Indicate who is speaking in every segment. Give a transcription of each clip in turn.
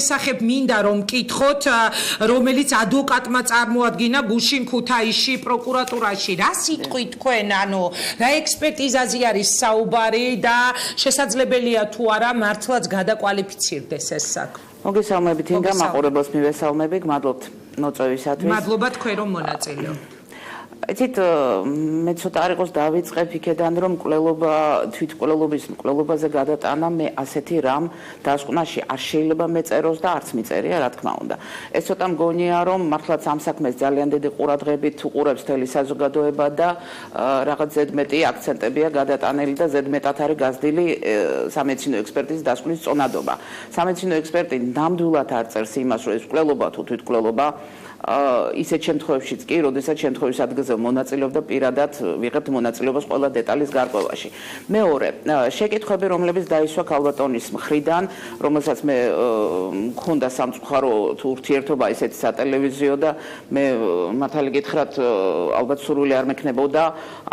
Speaker 1: შესახებ მინდა რომ მკითხოთ, რომელიც ადვოკატმა წარმოადგინა გუშინ ქუთაისში პროკურატურაში. რა სიტყვით თქვენ, ანუ რა ექსპერტიზაზე არის საუბარი და შესაძლებელია თუ არა მართლაც გადაკვალიფიცირდეს ეს საქმე.
Speaker 2: მოგესალმებით, ინგა მაყურებელს მივესალმები, გმადლობთ მოწვევისათვის.
Speaker 1: მადლობა თქვენ რომ მონაწილეობთ.
Speaker 2: იცით, მე ცოტა არ იყოს დავიწყებ იქედან რომ მკვლელობაზე გადატანა მე ასეთი რამ დასკვნაში არ შეიძლება მეწეროს და არც მიწერია, რა თქმა უნდა. ეს ცოტა მგონია რომ მართლაც ამ საქმეს ძალიან დიდი ყურადღებით უყურებს მთელი საზოგადოება და რაღაც ზედმეტი აქცენტებია გადატანილი და ზედმეტად არის გაზრდილი სამედიცინო ექსპერტიზის დასკვნის წონადობა. სამედიცინო ექსპერტი ნამდვილად არ წერს იმას, რომ ეს მკვლელობა თუ თვითმკვლელობა ისეთ შემთხვევებშიც კი, როდესაც შემთხვევის ადგილზე მონაწილეობდა პირადად ვიღებთ მონაწილეობას ყველა დეტალის გარკვევაში. მეორე, შეკითხვები, რომლებიც დაისვა ქალბატონის მხრიდან, რომელსაც მე მქონდა სამწუხარო თუ ურთიერთობა ისეთი სატელევიზიო და მე მართალი გითხრათ, ალბათ სურვილი არ მექნებოდა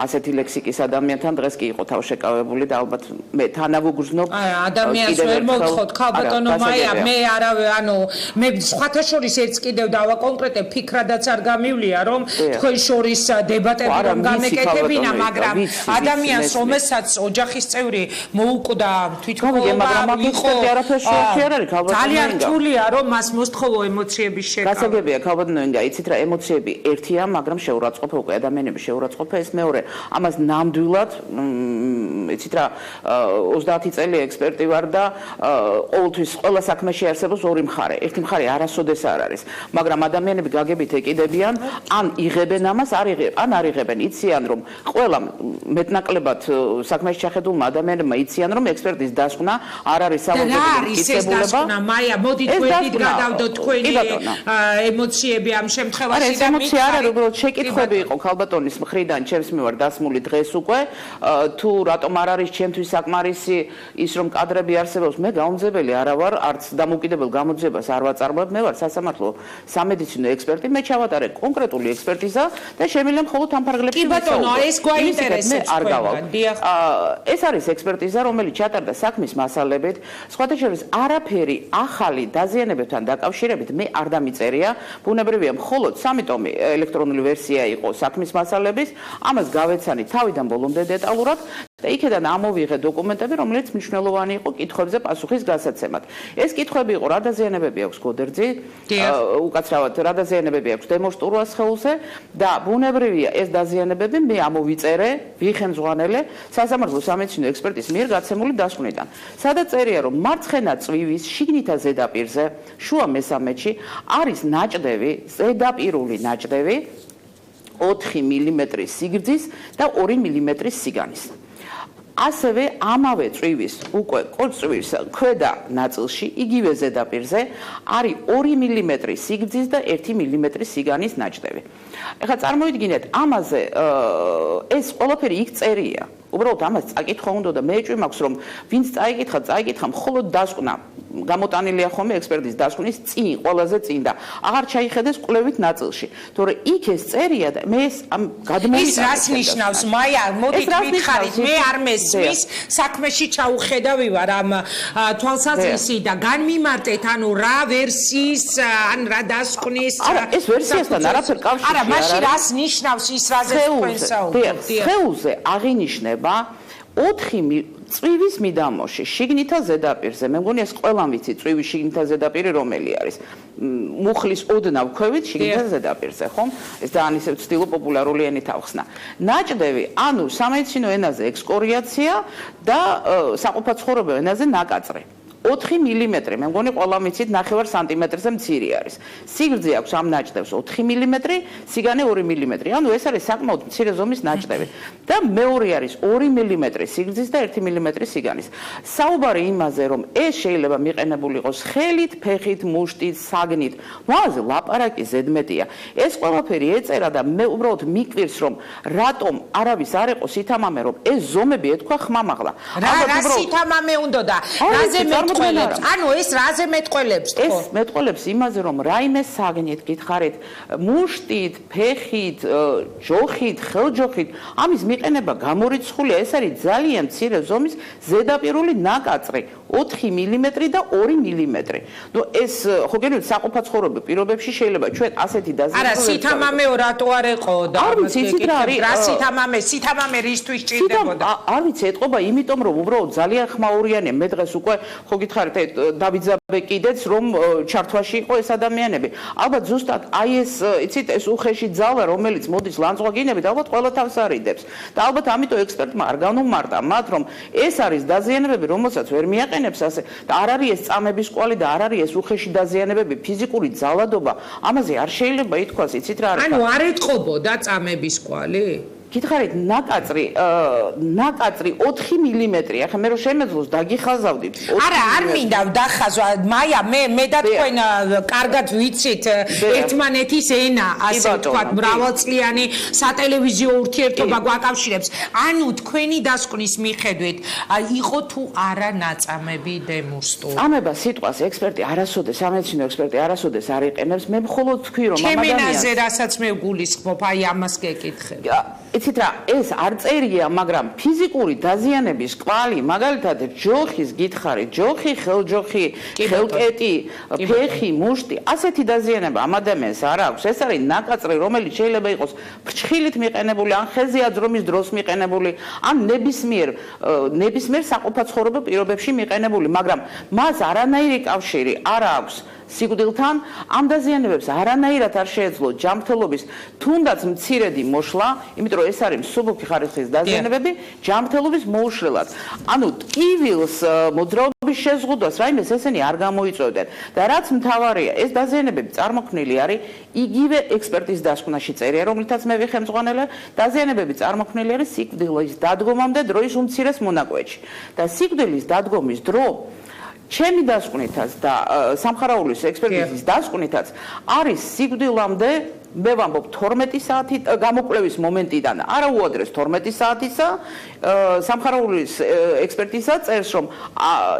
Speaker 2: ასეთი ლექსიკის ადამიანთან დღეს კი იყო თავშეკავებული და ალბათ მე თანავუგრძნობ
Speaker 1: ადამიანს ვერ მოვთხოვთ ქალბატონო მაია, მე არა, ანუ მე სხვათა შორის ერთს კიდევ დავა კონკრეტ ფიქრადაც არ გამივლია რომ თქვენ შორის დებატები რომ გამეკეთებინა, მაგრამ ადამიანს რომელსაც ოჯახის წევრი მოუკვდა თვითმკვლელობა იყო ძალიან რთულია რომ მას მოსთხოვო ემოციების შეკავება.
Speaker 2: გასაგებია ქალბატონო ინგა, იცით რა, ემოციები ერთია, მაგრამ შეურაცხყოფა უკვე ადამიანების შეურაცხყოფა ეს მეორე. ამას ნამდვილად იცით რა, 30 წელი ექსპერტი ვარ და ყოველთვის ყველა საქმეში არსებობს ორი მხარე. ერთი მხარე არასოდეს არ არის, მაგრამ ადამიანები გაგებით ეკიდებიან, ან იღებენ ამას, ან არ იღებენ. იციან რომ ყველა მეტნაკლებად საქმეში ჩახედულმა ადამიანებმა იციან რომ ექსპერტის დასკვნა არ არის სავალდებულო მტკიცებულება.
Speaker 1: მაია, მოდით გვერდით გადავდოთ თქვენი ემოციები ამ შემთხვევაში
Speaker 2: და ემოცია არ არის, უბრალოდ შეკითხვები იყო ქალბატონის მხრიდან ჩემს მიმართ დასმული დღეს უკვე, თუ რატომ არ არის ჩემთვის საკმარისი ის რომ კადრები არსებობს, მე გაუმძებელი არა ვარ, არც დამოუკიდებელ გამოძიებას არ ვაწარმოებ, მე ვარ სასამართლო სამედიცინო ექსპერტი, მე ჩავატარე კონკრეტული ექსპერტიზა და შემიძლია მხოლოდ ამ ფარგლებში
Speaker 1: კი ბატონო, ეს გვაინტერესებს თქვენგან.
Speaker 2: ეს არის ექსპერტიზა, რომელიც ჩატარდა საქმის მასალებით, სხვათა შორის არაფერი ახალი დაზიანებებთან დაკავშირებით მე არ დამიწერია, ბუნებრივია, მხოლოდ 3 ტომი ელექტრონული ვერსია იყო საქმის მასალების, ამას გავეცანი თავიდან ბოლომდე დეტალურად და იქედან ამოვიღე დოკუმენტები, რომელიც მნიშვნელოვანი იყო კითხვებზე პასუხის გასაცემად. ეს კითხვები იყო, რა დაზიანებები აქვს გოდერძი, უკაცრავად რა დაზიანებები აქვს დემოშტურვა სხეულზე და ბუნებრივია ეს დაზიანებები მე ამოვიწერე, ვიხემძღვანელე სასამართლო სამედიცინო ექსპერტის მიერ გაცემული დასკვნიდან. სადაც წერია რომ მარცხენა წვივის შიგნითა ზედაპირზე, შუა მესამედში არის ნაჭდევი, ზედაპირული ნაჭდევი 4 მმ სიგრძის და 2 მმ სიგანის. ასევე ამავე წვივის უკვე კორწვის ქვედა ნაწილში იგივე ზედაპირზე არის 2 მმ სიგრძის და 1 მმ სიგანის ნაჭდევი. ეხლა წარმოიდგინეთ, ამაზე ეს ყველაფერი იქ წერია. უბრალოდ ამას წაკითხვა უნდა და მე ეჭვი მაქვს რომ ვინც წაიკითხა მხოლოდ დასკვნა გამოტანილია ხოლმე ექსპერტის დასკვნის წინ, ყველაზე წინ და აღარ ჩაიხედეს კვლევით ნაწილში. თორე იქ ეს წერია და მე ეს ამ გადმოიტანე.
Speaker 1: ის რას ნიშნავს? მაია, მოდით მითხარით, მე არ მესმის, საქმეში ჩაუხედავი ვარ ამ თვალსაზრისი და განმიმარტეთ, ანუ რა ვერსიის, ან რა დასკვნის.
Speaker 2: არა, ეს ვერსიასთან არაფერ კავშირი არ
Speaker 1: არის. არა, მაშინ რას ნიშნავს ის, რაზე თქვენ საუბრობთ?
Speaker 2: სხეულზე აღინიშნება 4 წვივის მიდამოში, შიგნითა ზედაპირზე. მე მგონია ეს ყველამ ვიცი წვივის შიგნითა ზედაპირი რომელი არის. მუხლის ოდნავ ქვევით შიგნითა ზედაპირზე, ხომ? ეს ძალიან ისე ვცდილობ პოპულარული ენით ავხსნა. ნაჭდევი, ანუ სამედიცინო ენაზე ექსკორიაცია და საყოფაცხოვრებო ენაზე ნაკაწრი. 4 მმ, მე მგონი ყველა მიცით 9 სანტიმეტრზე მცირე არის. სიგრძე აქვს ამ ნაჭდევს 4 მმ, სიგანე 2 მმ. ანუ ეს არის საკმაოდ მცირე ზომის ნაჭდევი. და მეორე არის 2 მმ სიგრძის და 1 მმ სიგანის. საუბარი იმაზე, რომ ეს შეიძლება მიყენებული იყოს ხელით, ფეხით, მუშტით, საგნით. მოაზე ლაპარაკი ზედმეტია. ეს ყველაფერი ეწერა და მე უბრალოდ მიკვირს, რომ რატომ არავის არ იყო სითამამე, რომ ეს ზომები ეთქვა ხმამაღლა.
Speaker 1: რა სითამამე უნდა და რაზე მეტყველებს? ანუ ეს რაზე მეტყველებს თქო?
Speaker 2: ეს მეტყველებს იმაზე, რომ რაიმე საგნით გითხარით, მუშტით, ფეხით, ჯოხით, ხელჯოხით, ამის მიყენება გამორიცხულია. ეს არის ძალიან მცირე ზომის ზედაპირული ნაკაწრი. 4 მილიმეტრი და 2 მილიმეტრი. ნუ ეს ხო გენიოთ საყოფაცხოვრებო პირობებში შეიძლება ჩვენ ასეთი დაზიანება
Speaker 1: არა, სითამამეო რატო არ ეყო და
Speaker 2: არ ვიცი იცით რა არის
Speaker 1: რა სითამამე რისთვის ჭირდებოდა?
Speaker 2: არ ვიცი ეთყობა იმიტომ რომ უბრალოდ ძალიან ხმაურიანია მე დღეს უკვე ხო გითხარით დავიძაბე კიდეც რომ ჩართვაში იყო ეს ადამიანები ალბათ ზუსტად აი ეს იცით ეს უხეში ძალა რომელიც მოდის ლანძღვაგინებით ალბათ ყველა თავს არიდებს და ალბათ ამიტომ ექსპერტმა არ განუმარტა მათ რომ ეს არის დაზიანებები რომელსაც ვერ მიაყენებს ასე და არ არის ეს წამების კვალი და არ არის ეს უხეში დაზიანებები ფიზიკური ძალადობა ამაზე არ შეიძლება ითქვას იცით რა არის
Speaker 1: ანუ არ ეთყობოდა წამების კვალი?
Speaker 2: გითხარით ნაკაწრი 4 მილიმეტრი ახლა მე რო შემეძლოს დაგიხაზავდით
Speaker 1: არა არ მინდა დახაზვა მაია მე და თქვენ კარგად ვიცით ერთმანეთის ენა ასე ვთქვათ მრავალწლიანი სატელევიზიო ურთიერთობა გვაკავშირებს ანუ თქვენი დასკვნის მიხედვით იყო თუ არა ნაწამები დემურსტული
Speaker 2: წამება სიტყვას ექსპერტი არასოდეს სამედიცინო ექსპერტი არასოდეს არ იყენებს მე მხოლოდ თქვი რომ ამ ადამიანს
Speaker 1: ჩემენაზე რასაც მე გულისხმობ აი ამას გეკითხები
Speaker 2: იცით რა ეს არ წერია მაგრამ ფიზიკური დაზიანების კვალი მაგალითად ჯოხის გითხარით ჯოხი ხელჯოხი ხელკეტი ფეხი მუშტი ასეთი დაზიანება ამ ადამიანს არ აქვს ეს არის ნაკაწრი რომელიც შეიძლება იყოს ფრჩხილით მიყენებული ან ხეზე აძრომის დროს მიყენებული ან ნებისმიერ საყოფაცხოვრებო პირობებში მიყენებული მაგრამ მას არანაირი კავშირი არ აქვს სიკვდილთან ამ დაზიანებებს არანაირად არ შეეძლო ჯანმრთელობის თუნდაც მცირედი მოშლა, იმიტომ რომ ეს არის მსუბუქი ხარისხის დაზიანებები ჯანმრთელობის მოუშლელად. ანუ ტკივილს მოძრაობის შეზღუდვას რაიმეს ესენი არ გამოიწვევდნენ და რაც მთავარია, ეს დაზიანებები წარმოქმნილი არის იგივე ექსპერტის დასკვნაში წერია, რომლითაც მე ვიხემძღვანელე, დაზიანებები წარმოქმნილი არის სიკვდილის დადგომამდე დროის უმცირეს მონაკვეთში. და სიკვდილის დადგომის დრო ჩემი დასკვნითაც და სამხარაულის ექსპერტიზის დასკვნითაც არის სიკვდილამდე მე ვამბობ 12 საათი გამოკვლევის მომენტიდან არა უადრეს 12 საათისა სამხარაულის ექსპერტიზა წერს რომ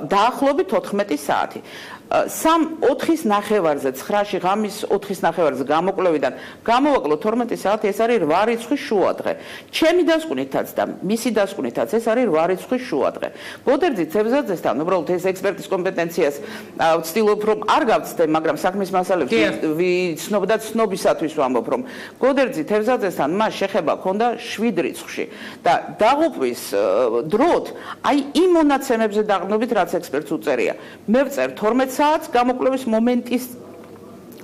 Speaker 2: დაახლოებით 14 საათი 4-ის ნახევარზე 9-ში ღამის 4-ის ნახევარზე გამოკვლევიდან გამოვაკლო 12 საათი ეს არის 8 რიცხვის შუადღე. ჩემი დასკვნითაც და მისი დასკვნითაც ეს არის 8 რიცხვის შუადღე. გოდერძი ცებზაძესთან უბრალოდ ეს ექსპერტის კომპეტენციას ვცდილობ რომ არ გავცდე, მაგრამ საქმის მასალებს ვიცნობ და ცნობისათვის ვამბობ რომ გოდერძი ცებზაძესთან მას შეხება ჰქონდა 7 რიცხვში და დაღუპვის დროთ აი იმ მონაცემებზე დაყრდნობით რაც ექსპერტს უწერია. მე ვწერ 12 საათს გამოკვლევის მომენტის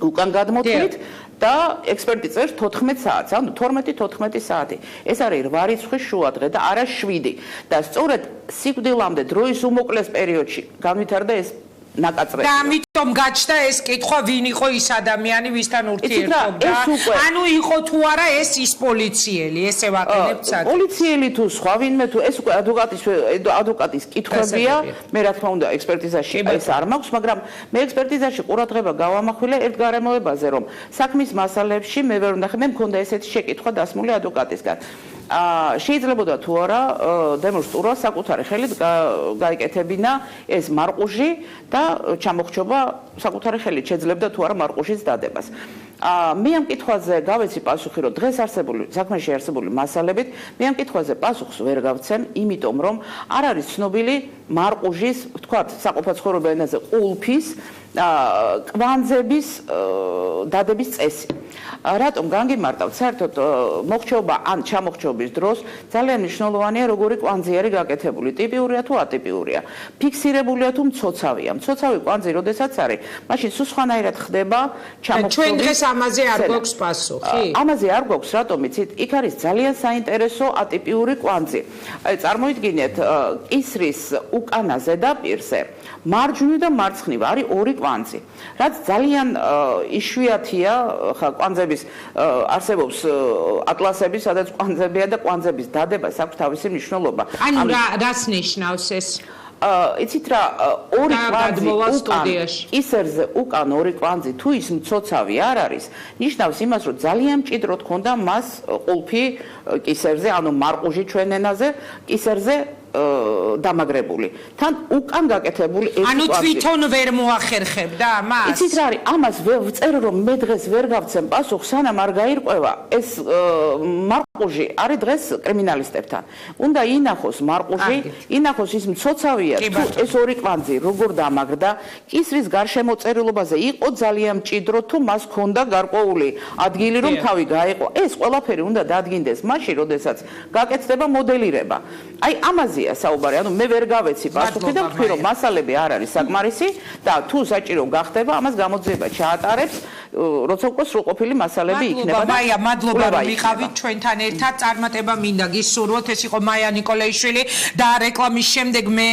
Speaker 2: უკან გადმოთვლით და ექსპერტი წერს 14 საათს, ანუ 12-14 საათი. ეს არის 8 რიცხვის შუადღე და არა 7 და სწორედ სიკვდილამდე დროის უმოკლეს პერიოდში განვითარდა ეს ნაკაწრები.
Speaker 1: და ამიტომ გაჩნდა ეს კითხვა ვინ იყო ის ადამიანი ვისთან ურთიერთობდა? ანუ იყო თუ არა ეს ის პოლიციელი, ესე ვაყენებთ საქმეს.
Speaker 2: პოლიციელი თუ სხვა ვინმე თუ ეს უკვე ადვოკატის კითხვებია, მე რა თქმა უნდა ექსპერტიზაში ეს არ მაქვს, მაგრამ მე ექსპერტიზაში ყურადღება გავამახვილე ერთ გარემოებაზე, რომ საქმის მასალებში მე ვერ ვნახე, მე მქონდა ესეთი შეკითხვა დასმული ადვოკატისგან. შეიძლებოდა თუ არა დემონსტრირება საკუთარი ხელით გაიკეთებინა ეს მარყუჟი და ჩამოხრჩობა საკუთარი ხელით შეძლებდა თუ არა მარყუჟის დადებას. მე ამ კითხვაზე გავეცი პასუხი, რომ დღეს არსებული საქმეში არსებული მასალებით მე ამ კითხვაზე პასუხს ვერ გავცემ, იმიტომ რომ არ არის ცნობილი მარყუჟის, ვთქვათ, საყოფაცხოვრებო ენაზე ყულფის კვანძების დადების წესი. რატომ განგიმარტავთ? საერთოდ მოხრჩობა ან ჩამოხრჩობის დროს ძალიან მნიშვნელოვანია როგორი კვანძი არის გაკეთებული, ტიპიურია თუ ატიპიურია, ფიქსირებულია თუ მცოცავია. მცოცავი კვანძი როდესაც არის, მაშინ სულ სხვანაირად ხდება ჩამოხრჩობის.
Speaker 1: ჩვენ დღეს ამაზე არ გვაქვს პასუხი?
Speaker 2: ამაზე არ გვაქვს, რატომ იცით? იქ არის ძალიან საინტერესო ატიპიური კვანძი. აი წარმოიდგინეთ, კისრის უკანა ზედაპირზე მარჯვნივ და მარცხნივ არის ორი კვანძი. რაც ძალიან იშვიათია, ხა კვანძების არსებობს ატლასები, სადაც კვანძებია და კვანძების დადებას აქვს თავისი მნიშვნელობა.
Speaker 1: ანუ რას ნიშნავს ეს?
Speaker 2: იცით რა, ორი კვანძი კისერზე უკან ორი კვანძი თუ ის მცოცავი არ არის, ნიშნავს იმას, რომ ძალიან მჭიდროდ ქონდა მას ყულფი კისერზე, ანუ მარყუჟი ჩვენ ენაზე, კისერზე დამაგრებული. თან უკან გაკეთებული ეს
Speaker 1: ანუ თვითონ ვერ მოახერხებდა ამას?
Speaker 2: იცით რა არის, ამას ვწერ რომ მე დღეს ვერ გავცემ პასუხს, სანამ არ გაირკვევა ეს მარყუჟი არის დღეს კრიმინალისტებთან. უნდა ინახოს მარყუჟი, ინახოს ის მცოცავია თუ ეს ორი კვანძი როგორ დამაგრდა, კისრის გარშემოწერილობაზე იყო ძალიან მჭიდრო თუ მას ჰქონდა გარკვეული ადგილი რომ თავი გაეყო. ეს ყველაფერი უნდა დადგინდეს მაშინ, როდესაც გაკეთდება მოდელირება. აი ამაზეა საუბარი, ანუ მე ვერ გავეცი პასუხი და ვთქვი რომ მასალები არ არის საკმარისი და თუ საჭირო გახდება, ამას გამოძიება ჩაატარებს, როცა უკვე სრულყოფილი მასალები იქნება.
Speaker 1: მაია, მადლობა რომ იყავით ჩვენთან ერთად. წარმატება მინდა გისურვოთ. ეს იყო მაია ნიკოლაიშვილი და რეკლამის შემდეგ მე